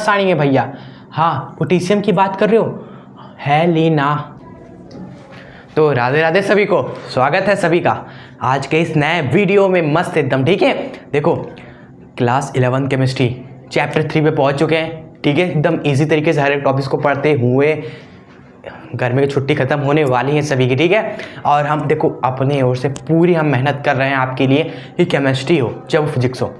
सारणी है भैया। हाँ, पोटेशियम की बात कर रहे हो, है लीना। तो राधे राधे सभी को, स्वागत है सभी का आज के इस नए वीडियो में। मस्त एकदम, ठीक है। देखो, क्लास 11 केमिस्ट्री चैप्टर 3 पे पहुंच चुके हैं, ठीक है। एकदम इजी तरीके से हर एक टॉपिक्स को पढ़ते हुए गर्मी की छुट्टी खत्म होने वाली है सभी की, ठीक है। और हम देखो अपने ओर से पूरी हम मेहनत कर रहे हैं आपके लिए कि केमिस्ट्री हो चाहे फिजिक्स हो,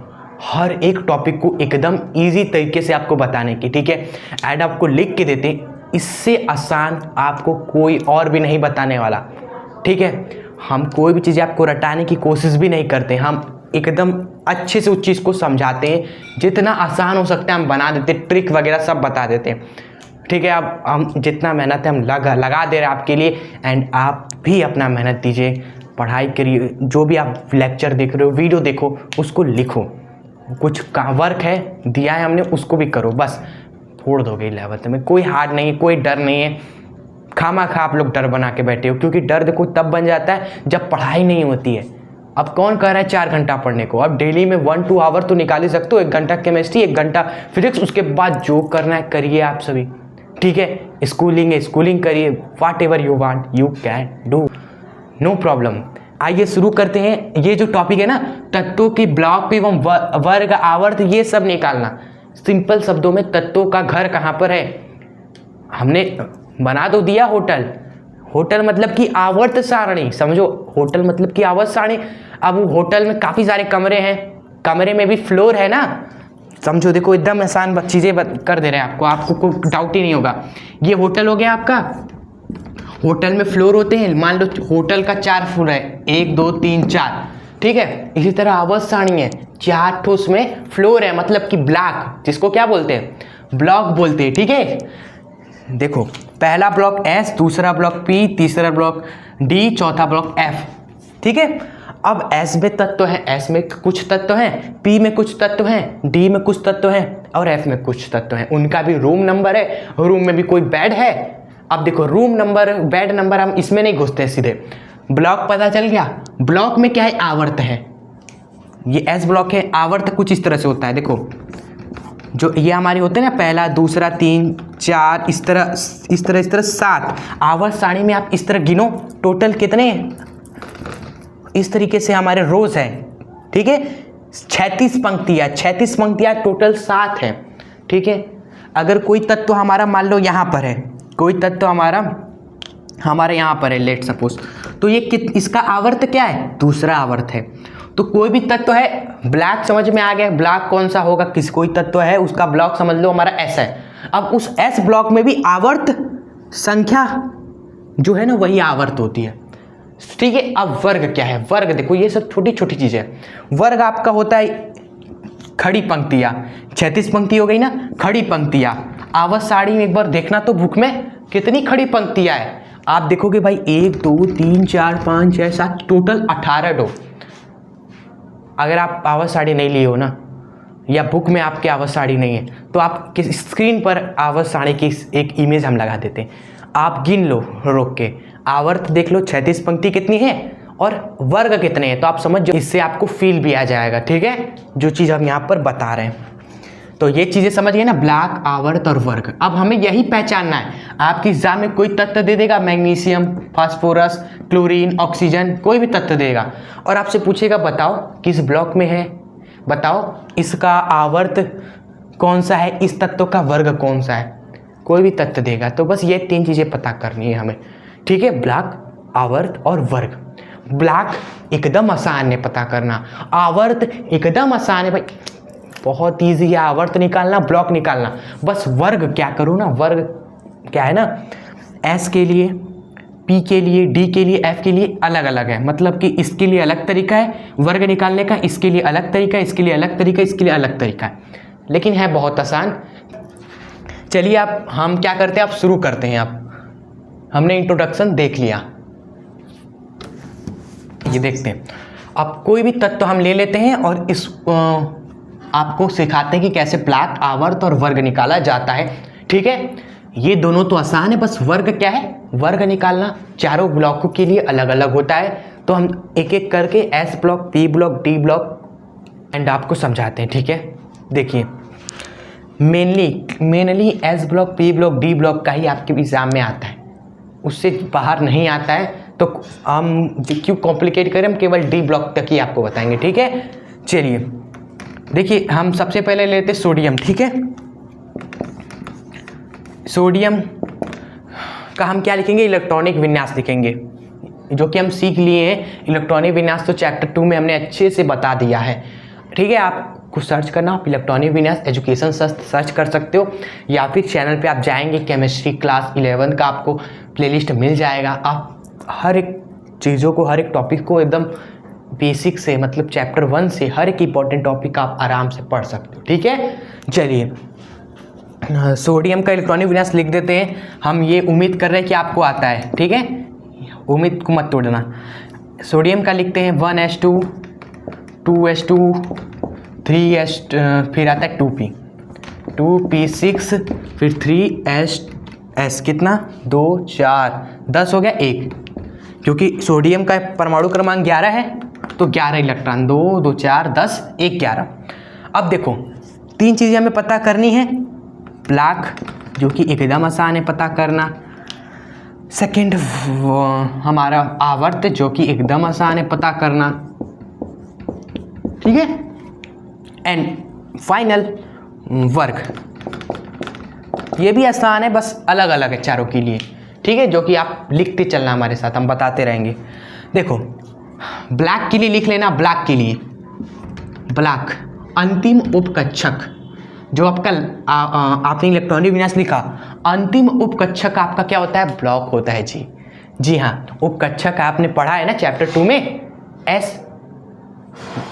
हर एक टॉपिक को एकदम इजी तरीके से आपको बताने की, ठीक है। ऐड आपको लिख के देते हैं, इससे आसान आपको कोई और भी नहीं बताने वाला, ठीक है। हम कोई भी चीज़ आपको रटाने की कोशिश भी नहीं करते, हम एकदम अच्छे से उस चीज़ को समझाते हैं, जितना आसान हो सकता है हम बना देते, ट्रिक वगैरह सब बता देते हैं, ठीक है। अब हम जितना मेहनत है हम लगा दे रहे हैं आपके लिए। एंड आप भी अपना मेहनत दीजिए, पढ़ाई करिए, जो भी आप लेक्चर देख रहे हो, वीडियो देखो, उसको लिखो, कुछ का वर्क है दिया है हमने उसको भी करो, बस फोड़ दोगे 11th में। कोई हार्ड नहीं है, कोई डर नहीं है। खामा खा आप लोग डर बना के बैठे हो, क्योंकि डर देखो तब बन जाता है जब पढ़ाई नहीं होती है। अब कौन कह रहा है 4 घंटा पढ़ने को? अब डेली में 1-2 आवर तो निकाल ही सकते हो, 1 घंटा केमिस्ट्री, 1 घंटा फिजिक्स, उसके बाद जो करना है करिए आप सभी, ठीक है। स्कूलिंग है, स्कूलिंग करिए, whatever you want you can do, no problem. आइए शुरू करते हैं। ये जो टॉपिक है ना, तत्वों की ब्लॉक एवं वर्ग आवर्त, ये सब निकालना। सिंपल शब्दों में तत्वों का घर कहाँ पर है, हमने बना तो दिया होटल। होटल मतलब कि आवर्त सारणी, समझो, होटल मतलब कि आवर्त सारणी। अब होटल में काफ़ी सारे कमरे हैं, कमरे में भी फ्लोर है ना, समझो। देखो एकदम आसान चीज़ें कर दे रहे हैं आपको कोई डाउट ही नहीं होगा। ये होटल हो गया आपका, होटल में फ्लोर होते हैं, मान लो होटल का 4 फ्लोर है, 1 2 3 4, ठीक है। इसी तरह आवर्त सारणी है, 4 ठो उसमें फ्लोर है, मतलब कि ब्लॉक, जिसको क्या बोलते हैं, ब्लॉक बोलते हैं, ठीक है। देखो, पहला ब्लॉक S, दूसरा ब्लॉक P, तीसरा ब्लॉक D, चौथा ब्लॉक F, ठीक है। अब S में तत्व है, S में कुछ तत्व हैं, P में कुछ तत्व हैं, D में कुछ तत्व हैं और F में कुछ तत्व हैं। उनका भी रूम नंबर है, रूम में भी कोई बेड है। अब देखो, रूम नंबर, बेड नंबर हम इसमें नहीं घुसते, सीधे ब्लॉक पता चल गया। ब्लॉक में क्या है, आवर्त है। ये S ब्लॉक है, आवर्त कुछ इस तरह से होता है। देखो, जो ये हमारे होते हैं ना, पहला, दूसरा, 3 4, इस तरह 7 आवर्त सारणी में आप इस तरह गिनो, टोटल कितने, इस तरीके से हमारे रोज है, ठीक है। 36 पंक्तियाँ टोटल 7 है, ठीक है। अगर कोई तत्व हमारा मान लो यहाँ पर है, कोई तत्व हमारे यहाँ पर है, लेट सपोज, तो ये इसका आवर्त क्या है, दूसरा आवर्त है। तो कोई भी तत्व है, ब्लॉक समझ में आ गया, ब्लॉक कौन सा होगा, कोई तत्व है उसका ब्लॉक समझ लो हमारा S है। अब उस S ब्लॉक में भी आवर्त संख्या जो है ना, वही आवर्त होती है, ठीक है। अब वर्ग क्या है, वर्ग देखो, ये सब छोटी छोटी चीजें हैं। वर्ग आपका होता है खड़ी पंक्तियां, 36 पंक्ति हो गई ना, खड़ी पंक्तियां। आवर्त सारणी में एक बार देखना तो बुक में कितनी खड़ी पंक्तियां है, आप देखोगे भाई 1 2 3 4 5 6 7, टोटल 18 डो। अगर आप आवर्त सारणी नहीं लिए हो ना, या बुक में आपके आवर्त सारणी नहीं है, तो आप स्क्रीन पर आवर्त सारणी की एक इमेज हम लगा देते हैं, आप गिन लो रोक के, आवर्त देख लो 36 पंक्ति कितनी है और वर्ग कितने हैं, तो आप समझ जाओ, इससे आपको फील भी आ जाएगा, ठीक है, जो चीज़ हम यहाँ पर बता रहे हैं। तो ये चीज़ें समझ गए ना, ब्लॉक, आवर्त और वर्ग। अब हमें यही पहचानना है। आपकी एग्जाम में कोई तत्व दे देगा, मैग्नीशियम, फास्फोरस, क्लोरीन, ऑक्सीजन, कोई भी तत्व देगा, और आपसे पूछेगा बताओ किस ब्लॉक में है, बताओ इसका आवर्त कौन सा है, इस तत्व का वर्ग कौन सा है, कोई भी तत्व देगा। तो बस ये 3 चीज़ें पता करनी है हमें, ठीक है। ब्लॉक, आवर्त और वर्ग। ब्लॉक एकदम आसान है पता करना, आवर्त एकदम आसान है भाई, बहुत ईजी है आवर्त निकालना, ब्लॉक निकालना। बस वर्ग क्या करो ना, वर्ग क्या है ना, S के लिए, P के लिए, D के लिए, F के लिए अलग अलग है, मतलब कि इसके लिए अलग तरीका है वर्ग निकालने का, इसके लिए अलग तरीका है, इसके लिए अलग तरीका है, इसके लिए अलग तरीका है, लेकिन है बहुत आसान। चलिए आप हम क्या करते हैं, आप शुरू करते हैं। आप हमने इंट्रोडक्शन देख लिया, ये देखते हैं। अब कोई भी तत्व हम ले लेते हैं और इस आपको सिखाते हैं कि कैसे ब्लॉक, आवर्त और वर्ग निकाला जाता है, ठीक है। ये दोनों तो आसान है, बस वर्ग क्या है, वर्ग निकालना चारों ब्लॉकों के लिए अलग अलग होता है। तो हम एक एक करके S block, P block, D block and आपको समझाते हैं, ठीक है। देखिए, mainly S block, P block, D block का ही आपके एग्जाम में आता है, उससे बाहर नहीं आता है। तो हम क्यों कॉम्प्लिकेट करें, हम केवल डी ब्लॉक तक ही आपको बताएंगे, ठीक है। चलिए देखिए, हम सबसे पहले लेते सोडियम, ठीक है। सोडियम का हम क्या लिखेंगे, इलेक्ट्रॉनिक विन्यास लिखेंगे, जो कि हम सीख लिए हैं। इलेक्ट्रॉनिक विन्यास तो चैप्टर 2 में हमने अच्छे से बता दिया है, ठीक है। आपको सर्च करना, आप इलेक्ट्रॉनिक विन्यास एजुकेशन सर्च कर सकते हो, या फिर चैनल पे आप जाएंगे, केमिस्ट्री क्लास 11 का आपको प्लेलिस्ट मिल जाएगा। आप हर एक चीज़ों को, हर एक टॉपिक को एकदम बेसिक से, मतलब चैप्टर 1 से हर एक इंपॉर्टेंट टॉपिक आप आराम से पढ़ सकते हो, ठीक है। चलिए सोडियम का इलेक्ट्रॉनिक विन्यास लिख देते हैं हम, ये उम्मीद कर रहे हैं कि आपको आता है, ठीक है, उम्मीद को मत तोड़ना। सोडियम का लिखते हैं 1s2 2s2 3s, फिर आता है 2p 2p6, फिर 3s, कितना 2 4 10 हो गया 1, क्योंकि सोडियम का परमाणु क्रमांक 11 है तो 11 इलेक्ट्रॉन, 2 2 4 10 1 11। अब देखो 3 चीज़ें हमें पता करनी है, ब्लॉक जो कि एकदम आसान है पता करना, सेकंड हमारा आवर्त जो कि एकदम आसान है पता करना, ठीक है, एंड फाइनल वर्ग, ये भी आसान है, बस अलग अलग है चारों के लिए, ठीक है, जो कि आप लिखते चलना हमारे साथ, हम बताते रहेंगे। देखो ब्लॉक के लिए लिख लेना, ब्लॉक के लिए ब्लॉक अंतिम उपकक्षक, जो आपका आपने इलेक्ट्रॉनिक विन्यास लिखा, अंतिम उपकक्षक आपका क्या होता है, ब्लॉक होता है जी। जी हाँ, उपकक्षक आपने पढ़ा है ना चैप्टर 2 में, एस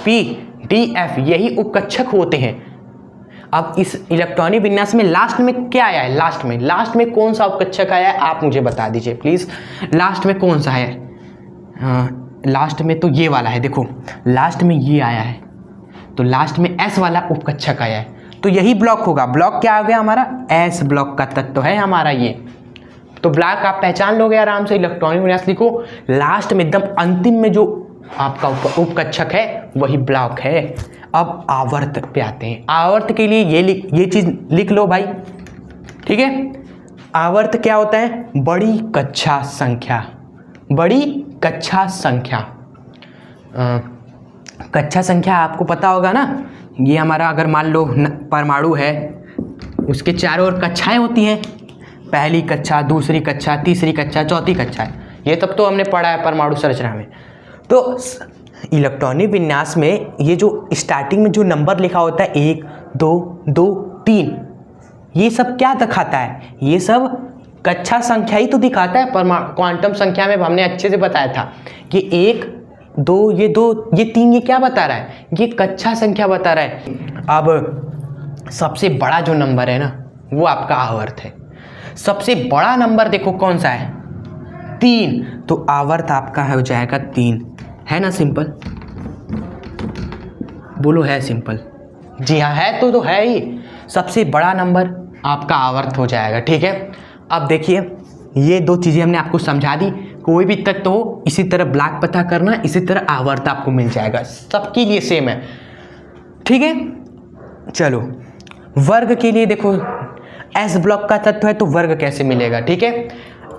पी डी एफ, यही उपकक्षक होते हैं। अब इस इलेक्ट्रॉनिक विन्यास में लास्ट में क्या आया है, लास्ट में कौन सा उपकक्षक आया है, आप मुझे बता दीजिए प्लीज, लास्ट में कौन सा है। लास्ट में तो ये वाला है, देखो लास्ट में ये आया है, तो लास्ट में एस वाला उपकक्षक आया है, तो यही ब्लॉक होगा। ब्लॉक क्या आ गया हमारा, एस ब्लॉक का तत्व है हमारा ये, तो ब्लॉक आप पहचान लोगे आराम से। इलेक्ट्रॉनिक विन्यास लिखो, लास्ट में एकदम अंतिम में जो आपका उपकक्षक है वही ब्लॉक है। अब आवर्त पे आते हैं, आवर्त के लिए ये चीज लिख लो भाई, ठीक है। आवर्त क्या होता है, बड़ी कक्षा संख्या, बड़ी कक्षा संख्या। कक्षा संख्या आपको पता होगा ना, ये हमारा अगर मान लो परमाणु है, उसके चारों ओर कक्षाएं होती हैं, पहली कक्षा, दूसरी कक्षा, तीसरी कक्षा, चौथी कक्षा, ये तब तो हमने पढ़ा है परमाणु संरचना में। तो इलेक्ट्रॉनिक विन्यास में ये जो स्टार्टिंग में जो नंबर लिखा होता है 1 2 2 3, ये सब क्या दिखाता है, ये सब कक्षा संख्या ही तो दिखाता है। क्वांटम संख्या में हमने अच्छे से बताया था कि 1 2 ये 2 ये 3 ये क्या बता रहा है, ये कक्षा संख्या बता रहा है। अब सबसे बड़ा जो नंबर है ना वो आपका आवर्त है। सबसे बड़ा नंबर देखो कौन सा है, 3, तो आवर्त आपका हो जाएगा 3, है ना सिंपल, बोलो है सिंपल, जी हाँ है, तो है ही, सबसे बड़ा नंबर आपका आवर्त हो जाएगा, ठीक है। अब देखिए ये 2 चीज़ें हमने आपको समझा दी, कोई भी तत्व हो इसी तरह ब्लॉक पता करना, इसी तरह आवर्त आपको मिल जाएगा, सबके लिए सेम है, ठीक है। चलो वर्ग के लिए देखो, एस ब्लॉक का तत्व है तो वर्ग कैसे मिलेगा, ठीक है,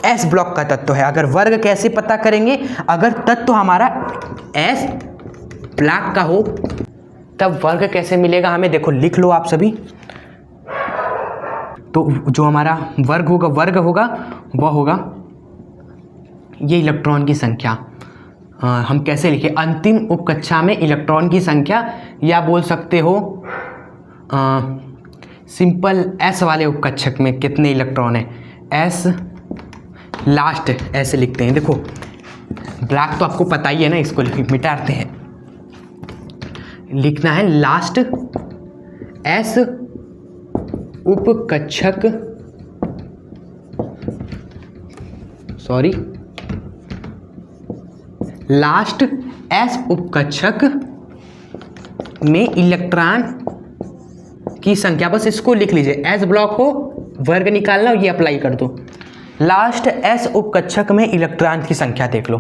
एस ब्लॉक का तत्व है, अगर वर्ग कैसे पता करेंगे, अगर तत्व हमारा एस ब्लॉक का हो तब वर्ग कैसे मिलेगा हमें, देखो लिख लो आप सभी। तो जो हमारा वर्ग होगा वह होगा ये इलेक्ट्रॉन की संख्या। हम कैसे लिखें, अंतिम उपकक्षा में इलेक्ट्रॉन की संख्या, या बोल सकते हो सिंपल एस वाले उपकक्षक में कितने इलेक्ट्रॉन है, एस लास्ट ऐसे लिखते हैं। देखो ब्लॉक तो आपको पता ही है ना, इसको मिटाते हैं, लिखना है लास्ट एस उपकक्षक, सॉरी लास्ट एस उपकक्षक में इलेक्ट्रॉन की संख्या, बस इसको लिख लीजिए, एस ब्लॉक हो वर्ग निकालना, ये अप्लाई कर दो। लास्ट एस उपकक्षक में इलेक्ट्रॉन की संख्या देख लो,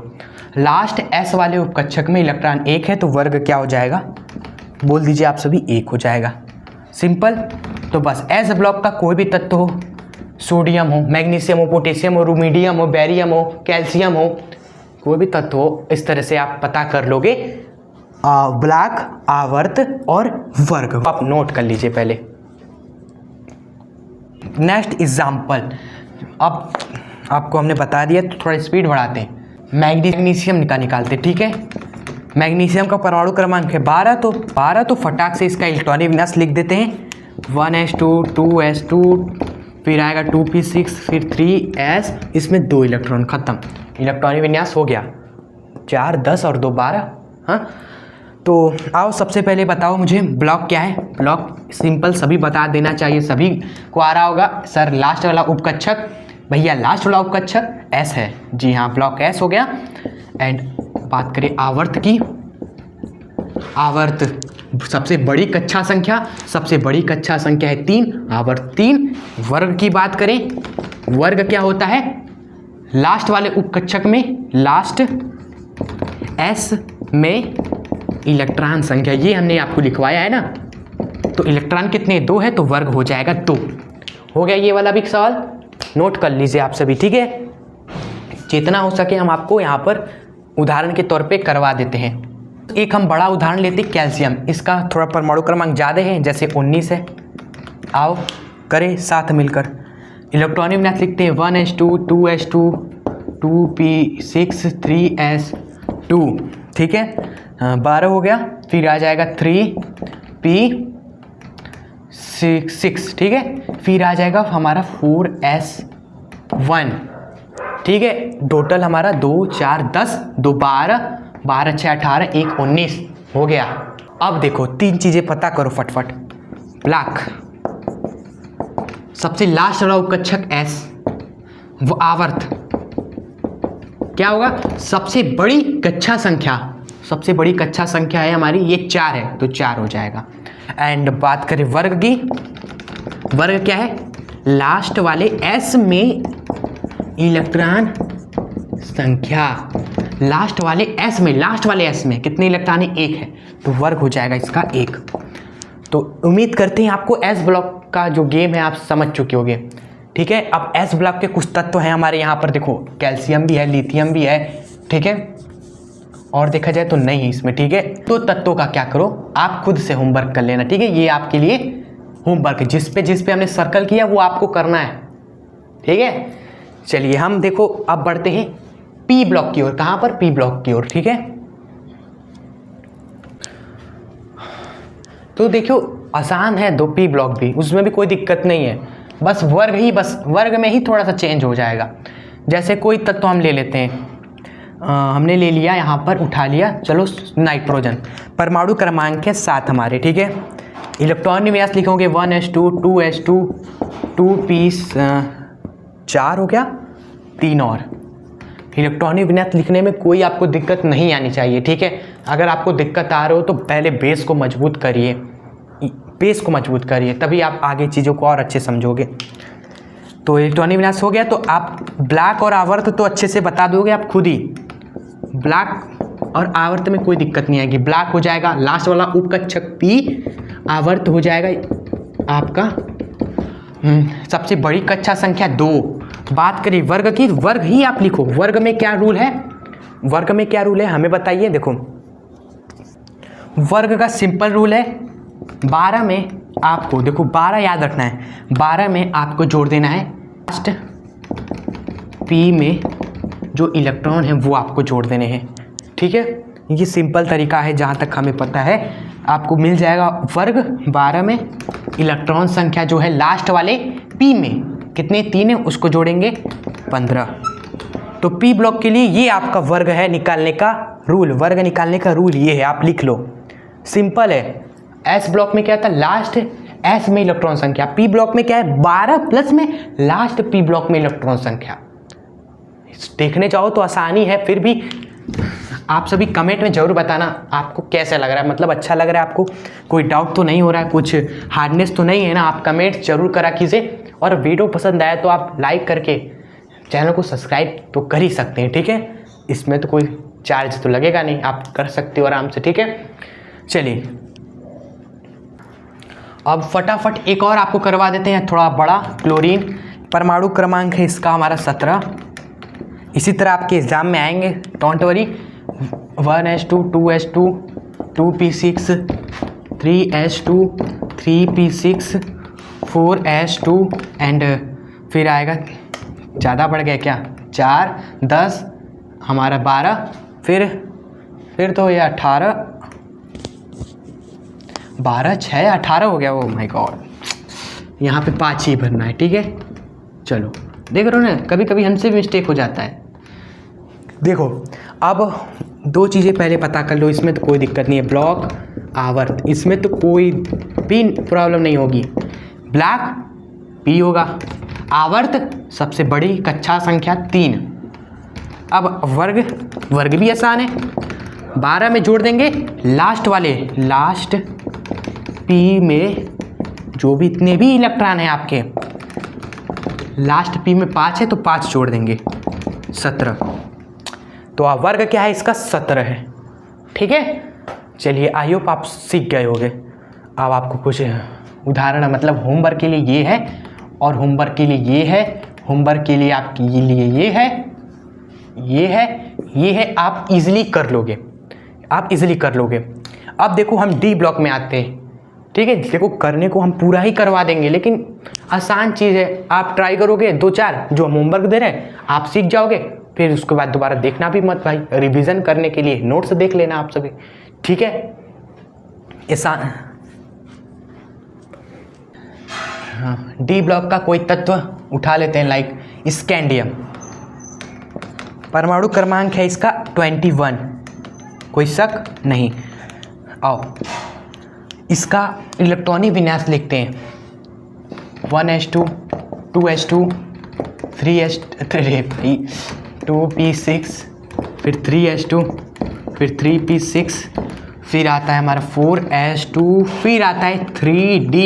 लास्ट एस वाले उपकक्षक में इलेक्ट्रॉन 1 है तो वर्ग क्या हो जाएगा, बोल दीजिए आप सभी, 1 हो जाएगा। सिंपल। तो बस एस ब्लॉक का कोई भी तत्व हो, सोडियम हो, मैग्नीशियम हो, पोटेशियम हो, रूमिडियम हो, बेरियम हो, कैल्शियम हो, कोई भी तत्व हो, इस तरह से आप पता कर लोगे ब्लॉक, आवर्त और वर्ग। आप नोट कर लीजिए पहले। नेक्स्ट एग्जाम्पल, अब आपको हमने बता दिया तो थोड़ा स्पीड बढ़ाते हैं। मैग्नीशियम का निकालते, ठीक है। मैग्नीशियम का परमाणु क्रमांक है 12, तो 12 तो फटाक से इसका इलेक्ट्रॉनिक विन्यास लिख देते हैं। 1s2 2s2, फिर आएगा 2p6, फिर 3s, इसमें 2 इलेक्ट्रॉन, खत्म, इलेक्ट्रॉनिक विन्यास हो गया। 4 10 और 2 12। हाँ, तो आओ सबसे पहले बताओ मुझे ब्लॉक क्या है। ब्लॉक सिंपल, सभी बता देना चाहिए, सभी को आ रहा होगा। सर लास्ट वाला उपकक्षक, भैया लास्ट वाला उपकक्षक एस है। जी हाँ, ब्लॉक एस हो गया। एंड बात करें आवर्त की, आवर्त सबसे बड़ी कक्षा संख्या, सबसे बड़ी कक्षा संख्या है 3, आवर्त 3। वर्ग की बात करें, वर्ग क्या होता है, लास्ट वाले उपकक्षक में, लास्ट एस में इलेक्ट्रॉन संख्या, ये हमने आपको लिखवाया है ना। तो इलेक्ट्रॉन कितने, 2 है, तो वर्ग हो जाएगा 2। हो गया ये वाला भी सवाल, नोट कर लीजिए आप सभी, ठीक है। जितना हो सके हम आपको यहाँ पर उदाहरण के तौर पे करवा देते हैं। एक हम बड़ा उदाहरण लेते हैं, कैल्शियम। इसका थोड़ा परमाणु क्रमांक ज़्यादा है, जैसे 19 है। आओ करें साथ मिलकर। इलेक्ट्रॉनिक विन्यास लिखते हैं 1s2 2s2 2p6 3s2, ठीक है। 12 हो गया, फिर आ जाएगा 3p6, ठीक है। फिर आ जाएगा हमारा 4s1, ठीक है। टोटल हमारा 2 4 10, 2 12, 12 6 18, 1 19 हो गया। अब देखो 3 चीज़ें पता करो फटफट। ब्लॉक, सबसे लास्ट वाला उपकक्षक एस, वो आवर्त क्या होगा, सबसे बड़ी कक्षा संख्या, सबसे बड़ी कक्षा संख्या है हमारी ये 4 है, तो 4 हो जाएगा। एंड बात करें वर्ग की, वर्ग क्या है, लास्ट वाले एस में इलेक्ट्रॉन संख्या, लास्ट वाले एस में, लास्ट वाले एस में कितने इलेक्ट्रॉन है, 1 है, तो वर्ग हो जाएगा इसका 1। तो उम्मीद करते हैं आपको एस ब्लॉक का जो गेम है आप समझ चुके होंगे, ठीक है। अब एस ब्लॉक के कुछ तत्व हैं हमारे यहाँ पर, देखो कैल्शियम भी है, लिथियम भी है, ठीक है। और देखा जाए तो नहीं इसमें, ठीक है। तो तत्वों का क्या करो, आप खुद से होमवर्क कर लेना, ठीक है। ये आपके लिए होमवर्क, जिस पे हमने सर्कल किया वो आपको करना है, ठीक है। चलिए हम देखो अब बढ़ते हैं पी ब्लॉक की ओर। कहाँ पर, पी ब्लॉक की ओर, ठीक है। तो देखो आसान है, 2 पी ब्लॉक भी, उसमें भी कोई दिक्कत नहीं है, बस वर्ग ही, बस वर्ग में ही थोड़ा सा चेंज हो जाएगा। जैसे कोई तत्व हम ले लेते हैं, हमने ले लिया यहाँ पर, उठा लिया, चलो नाइट्रोजन, परमाणु क्रमांक है 7 हमारे, ठीक है। इलेक्ट्रॉन विन्यास लिखोगे 1s2 2s2 2p4 हो गया, 3 और। इलेक्ट्रॉनिक विन्यास लिखने में कोई आपको दिक्कत नहीं आनी चाहिए, ठीक है। अगर आपको दिक्कत आ रही हो तो पहले बेस को मजबूत करिए, बेस को मजबूत करिए, तभी आप आगे चीज़ों को और अच्छे समझोगे। तो इलेक्ट्रॉनिक विन्यास हो गया, तो आप ब्लॉक और आवर्त तो अच्छे से बता दोगे आप खुद ही। ब्लॉक और आवर्त में कोई दिक्कत नहीं आएगी। ब्लॉक हो जाएगा लास्ट वाला उपकक्षक पी, आवर्त हो जाएगा आपका सबसे बड़ी कक्षा संख्या 2। बात करिए वर्ग की, वर्ग ही आप लिखो। वर्ग में क्या रूल है, वर्ग में क्या रूल है हमें बताइए। देखो वर्ग का सिंपल रूल है, 12 में आपको, देखो 12 याद रखना है, 12 में आपको जोड़ देना है लास्ट पी में जो इलेक्ट्रॉन है वो आपको जोड़ देने हैं, ठीक है। ये सिंपल तरीका है, जहाँ तक हमें पता है आपको मिल जाएगा। वर्ग 12 में इलेक्ट्रॉन संख्या जो है लास्ट वाले पी में कितने, 3 है, उसको जोड़ेंगे 15। तो पी ब्लॉक के लिए ये आपका वर्ग है निकालने का रूल, वर्ग निकालने का रूल ये है, आप लिख लो, सिंपल है। एस ब्लॉक में क्या था, लास्ट एस में इलेक्ट्रॉन संख्या, पी ब्लॉक में क्या है 12 प्लस में लास्ट पी ब्लॉक में इलेक्ट्रॉन संख्या। देखने जाओ तो आसानी है, फिर भी आप सभी कमेंट में जरूर बताना आपको कैसा लग रहा है, मतलब अच्छा लग रहा है आपको, कोई डाउट तो नहीं हो रहा है, कुछ हार्डनेस तो नहीं है ना। आप कमेंट जरूर करा कीजिए, और वीडियो पसंद आया तो आप लाइक करके चैनल को सब्सक्राइब तो कर ही सकते हैं, ठीक है। इसमें तो कोई चार्ज तो लगेगा नहीं, आप कर सकते हो आराम से, ठीक है। चलिए अब फटाफट एक और आपको करवा देते हैं थोड़ा बड़ा। क्लोरीन परमाणु क्रमांक है इसका हमारा 17। इसी तरह आपके एग्जाम में आएंगे, don't worry. 1s2 2s2 2p6 3s2 3p6 4s2 and फिर आएगा, ज़्यादा बढ़ गया क्या, 4 10 हमारा 12, फिर तो ये 18 12 6 18 हो गया। ओ माय गॉड, यहाँ पे 5 ही भरना है, ठीक है। चलो देख रहे हो ना, कभी कभी हमसे भी मिस्टेक हो जाता है। देखो अब 2 चीज़ें पहले पता कर लो, इसमें तो कोई दिक्कत नहीं है। ब्लॉक आवर्त, इसमें तो कोई भी प्रॉब्लम नहीं होगी। ब्लॉक पी होगा, आवर्त सबसे बड़ी कक्षा संख्या 3। अब वर्ग भी आसान है, 12 में जोड़ देंगे लास्ट वाले, लास्ट पी में जो भी इतने भी इलेक्ट्रॉन हैं आपके, लास्ट पी में 5 है तो 5 जोड़ देंगे 17। तो अब वर्ग क्या है इसका, 17 है, ठीक है। चलिए आई होप आप सीख गए होंगे। अब आपको कुछ उदाहरण, मतलब होमवर्क के लिए ये है और होमवर्क के लिए ये है, होमवर्क के लिए आपके लिए ये है, ये है, ये है। आप इजीली कर लोगे, आप इजीली कर लोगे। अब देखो हम डी ब्लॉक में आते हैं, ठीक है। देखो करने को हम पूरा ही करवा देंगे, लेकिन आसान चीज़ है। आप ट्राई करोगे 2-4 जो हम होमवर्क दे रहे हैं, आप सीख जाओगे। फिर उसके बाद दोबारा देखना भी मत भाई, रिवीजन करने के लिए नोट्स देख लेना आप सभी, ठीक है। आसान। हाँ, डी ब्लॉक का कोई तत्व उठा लेते हैं, लाइक स्कैंडियम। परमाणु क्रमांक है इसका 21, कोई शक नहीं। आओ इसका इलेक्ट्रॉनिक विन्यास लिखते हैं। 1s2 2s2 3s3 2p6 फिर 3s2 फिर 3p6 फिर आता है हमारा 4s2 फिर आता है 3d।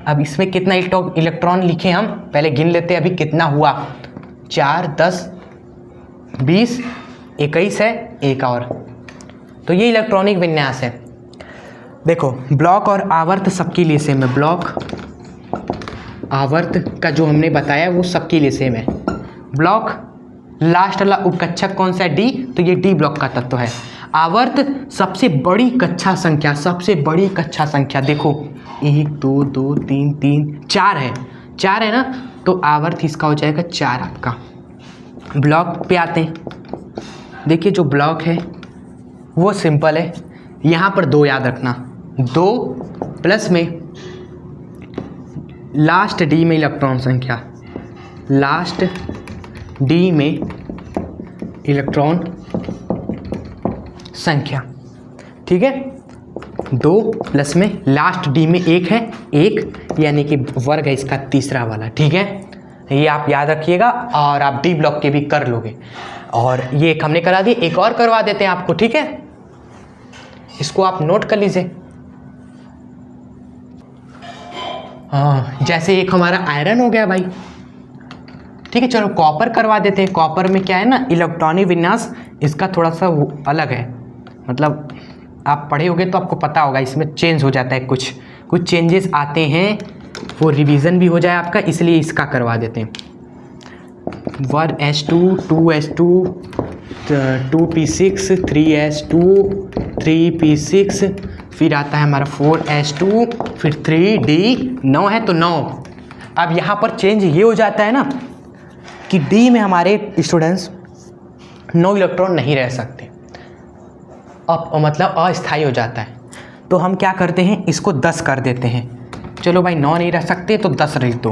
अब इसमें कितना इलेक्ट्रॉन लिखे हम पहले गिन लेते हैं, अभी कितना हुआ, 4 10 20 21 है, एक और। तो ये इलेक्ट्रॉनिक विन्यास है। देखो ब्लॉक और आवर्त सबके लिए सेम है, ब्लॉक आवर्त का जो हमने बताया वो सबके लिए सेम है। ब्लॉक लास्ट वाला उपकक्षक कौन सा है, डी, तो ये डी ब्लॉक का तत्व है। आवर्त सबसे बड़ी कक्षा संख्या, सबसे बड़ी कक्षा संख्या देखो 1 2 2 3 3 4 है, 4 है ना, तो आवर्त इसका हो जाएगा 4 आपका। ब्लॉक पे आते हैं, देखिए जो ब्लॉक है वो सिंपल है। यहाँ पर 2 याद रखना, 2 प्लस में लास्ट डी में इलेक्ट्रॉन संख्या, लास्ट डी में इलेक्ट्रॉन संख्या, ठीक है। 2 प्लस में लास्ट डी में 1 है, 1 यानी कि वर्ग है इसका तीसरा वाला, ठीक है। ये आप याद रखिएगा और आप डी ब्लॉक के भी कर लोगे। और ये एक हमने करा दी, एक और करवा देते हैं आपको, ठीक है। इसको आप नोट कर लीजिए। हाँ, जैसे एक हमारा आयरन हो गया भाई, ठीक है। चलो कॉपर करवा देते हैं। कॉपर में क्या है ना, इलेक्ट्रॉनिक विन्यास इसका थोड़ा सा अलग है, मतलब आप पढ़े होंगे तो आपको पता होगा, इसमें चेंज हो जाता है, कुछ चेंजेस आते हैं, वो रिवीजन भी हो जाए आपका, इसलिए इसका करवा देते हैं। 1s2 2s2 2p6 3s2 3p6 फिर आता है हमारा 4s2 फिर 3d, 9 है तो 9। अब यहाँ पर चेंज ये हो जाता है ना कि डी में हमारे स्टूडेंट्स 9 इलेक्ट्रॉन नहीं रह सकते, अब मतलब अस्थायी हो जाता है। तो हम क्या करते हैं, इसको 10 कर देते हैं। चलो भाई 9 नहीं रह सकते तो 10 लिख दो।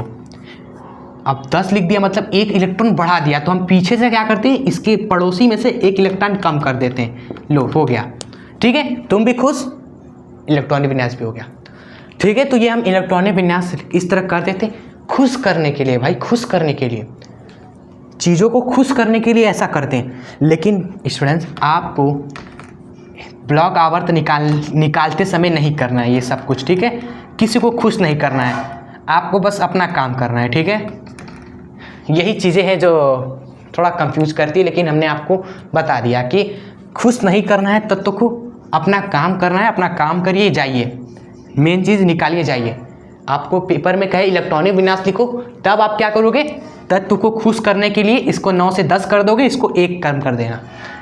अब 10 लिख दिया मतलब 1 इलेक्ट्रॉन बढ़ा दिया, तो हम पीछे से क्या करते हैं, इसके पड़ोसी में से 1 इलेक्ट्रॉन कम कर देते हैं। लो हो गया, ठीक है। तुम भी खुश, इलेक्ट्रॉनिक विन्यास भी हो गया, ठीक है। तो ये हम इलेक्ट्रॉनिक विन्यास इस तरह कर देते हैं, खुश करने के लिए भाई, खुश करने के लिए, चीज़ों को खुश करने के लिए ऐसा करते हैं। लेकिन स्टूडेंट्स आपको ब्लॉक आवर्त निकालते समय नहीं करना है ये सब कुछ, ठीक है। किसी को खुश नहीं करना है, आपको बस अपना काम करना है, ठीक है। यही चीज़ें हैं जो थोड़ा कंफ्यूज करती है, लेकिन हमने आपको बता दिया कि खुश नहीं करना है तब तो को अपना काम करना है, अपना काम करिए जाइए। मेन चीज़ निकालिए जाइए। आपको पेपर में कहे इलेक्ट्रॉनिक विन्यास लिखो, तब आप क्या करोगे, तत्व को खुश करने के लिए इसको 9 से 10 कर दोगे, इसको 1 कम कर देना,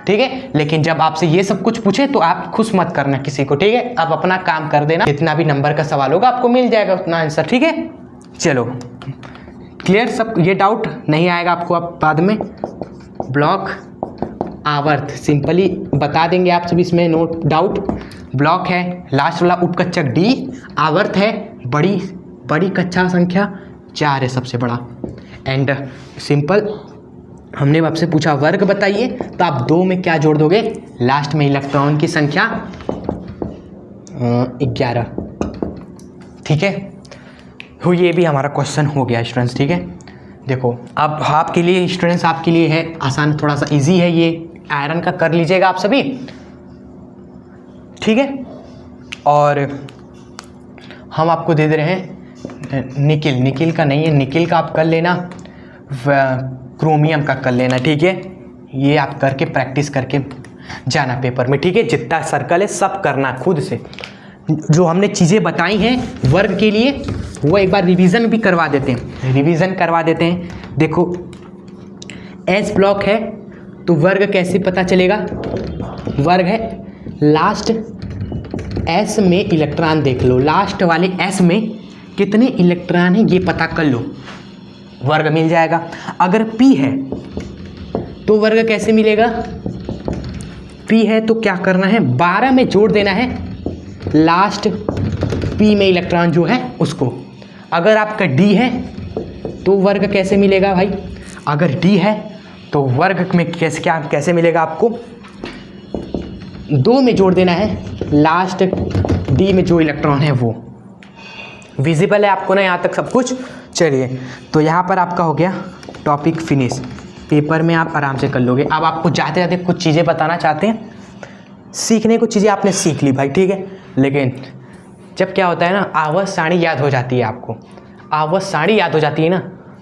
ठीक है। लेकिन जब आपसे ये सब कुछ पूछे तो आप खुश मत करना किसी को, ठीक है। आप अपना काम कर देना, जितना भी नंबर का सवाल होगा आपको मिल जाएगा उतना आंसर, ठीक है। चलो क्लियर सब, ये डाउट नहीं आएगा आपको आप बाद में। ब्लॉक आवर्त सिंपली बता देंगे आप सब, इसमें नो डाउट। ब्लॉक है लास्ट वाला उपकच्छक डी, आवर्त है बड़ी कक्षा संख्या 4 है सबसे बड़ा। एंड सिंपल हमने आपसे पूछा वर्ग बताइए, तो आप 2 में क्या जोड़ दोगे, लास्ट में इलेक्ट्रॉन की संख्या 11, ठीक है। तो ये भी हमारा क्वेश्चन हो गया स्टूडेंट्स, ठीक है। देखो अब आपके लिए स्टूडेंट्स, आपके लिए है आसान, थोड़ा सा इजी है ये, आयरन का कर लीजिएगा आप सभी, ठीक है। और हम आपको दे दे रहे हैं निकिल का नहीं है, निकिल का आप कर लेना, क्रोमियम का कर लेना, ठीक है। ये आप करके प्रैक्टिस करके जाना पेपर में, ठीक है। जितना सर्कल है सब करना खुद से, जो हमने चीज़ें बताई हैं वर्ग के लिए वो एक बार रिवीजन भी करवा देते हैं, देखो एस ब्लॉक है तो वर्ग कैसे पता चलेगा, वर्ग है लास्ट एस में इलेक्ट्रॉन देख लो, लास्ट वाले एस में कितने इलेक्ट्रॉन हैं ये पता कर लो, वर्ग मिल जाएगा। अगर पी है तो वर्ग कैसे मिलेगा, पी है तो क्या करना है, 12 में जोड़ देना है लास्ट पी में इलेक्ट्रॉन जो है उसको। अगर आपका डी है तो वर्ग कैसे मिलेगा भाई, अगर डी है तो वर्ग में कैसे मिलेगा आपको, 2 में जोड़ देना है लास्ट डी में जो इलेक्ट्रॉन है वो। विजिबल है आपको ना यहाँ तक सब कुछ। चलिए तो यहाँ पर आपका हो गया टॉपिक फिनिश, पेपर में आप आराम से कर लोगे। अब आपको जाते जाते कुछ चीज़ें बताना चाहते हैं, सीखने को चीज़ें आपने सीख ली भाई, ठीक है। लेकिन जब क्या होता है ना, आवर्त सारणी याद हो जाती है आपको, आवर्त सारणी याद हो जाती है ना,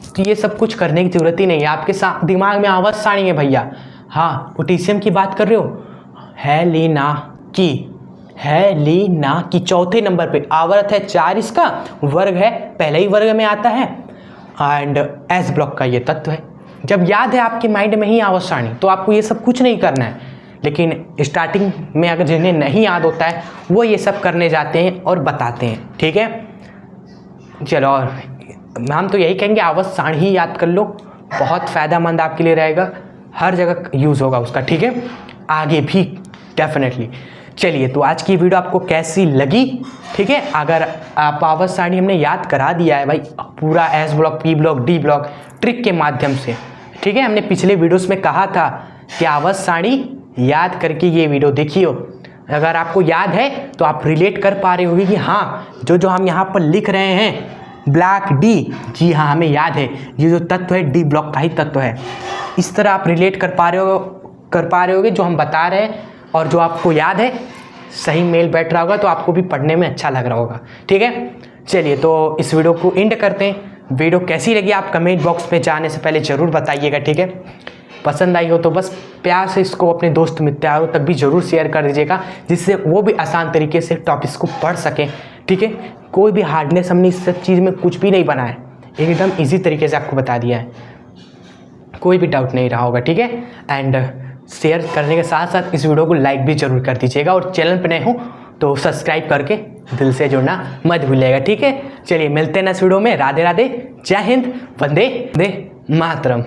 तो ये सब कुछ करने की ज़रूरत ही नहीं है, आपके दिमाग में आवर्त सारणी है भैया। हाँ पोटेशियम की बात कर रहे हो, हेलिना की चौथे नंबर पे आवर्त है 4, इसका वर्ग है पहले ही वर्ग में आता है, एंड एस ब्लॉक का ये तत्व है। जब याद है आपके माइंड में ही आवर्त सारणी तो आपको ये सब कुछ नहीं करना है। लेकिन स्टार्टिंग में अगर जिन्हें नहीं याद होता है वो ये सब करने जाते हैं और बताते हैं, ठीक है। चलो और हम तो यही कहेंगे आवर्त सारणी ही याद कर लो, बहुत फ़ायदेमंद आपके लिए रहेगा, हर जगह यूज़ होगा उसका, ठीक है, आगे भी डेफिनेटली। चलिए तो आज की वीडियो आपको कैसी लगी, ठीक है। अगर आप आवर्त सारणी हमने याद करा दिया है भाई पूरा, S block, P block, D block trick के माध्यम से, ठीक है। हमने पिछले वीडियोस में कहा था कि आवर्त सारणी याद करके ये वीडियो देखियो, अगर आपको याद है तो आप रिलेट कर पा रहे होगी कि हाँ जो हम यहाँ पर लिख रहे हैं ब्लॉक डी, जी हाँ हमें याद है ये जो तत्व है डी ब्लॉक का ही तत्व है। इस तरह आप रिलेट कर पा रहे होगे जो हम बता रहे हैं, और जो आपको याद है सही मेल बैठ रहा होगा तो आपको भी पढ़ने में अच्छा लग रहा होगा, ठीक है। चलिए तो इस वीडियो को एंड करते हैं। वीडियो कैसी लगी आप कमेंट बॉक्स में जाने से पहले ज़रूर बताइएगा, ठीक है। पसंद आई हो तो बस प्यार से इसको अपने दोस्त मित्रों तक भी ज़रूर शेयर कर दीजिएगा, जिससे वो भी आसान तरीके से टॉपिक्स को पढ़ सकें, ठीक है। कोई भी हार्डनेस हमने इस सब चीज़ में कुछ भी नहीं बनाया है, एकदम ईजी तरीके से आपको बता दिया है, कोई भी डाउट नहीं रहा होगा, ठीक है। एंड शेयर करने के साथ साथ इस वीडियो को लाइक भी ज़रूर कर दीजिएगा, और चैनल पर नए हो तो सब्सक्राइब करके दिल से जुड़ना मत भूलिएगा, ठीक है। चलिए मिलते हैं नेक्स्ट वीडियो में। राधे राधे, जय हिंद, वंदे मातरम।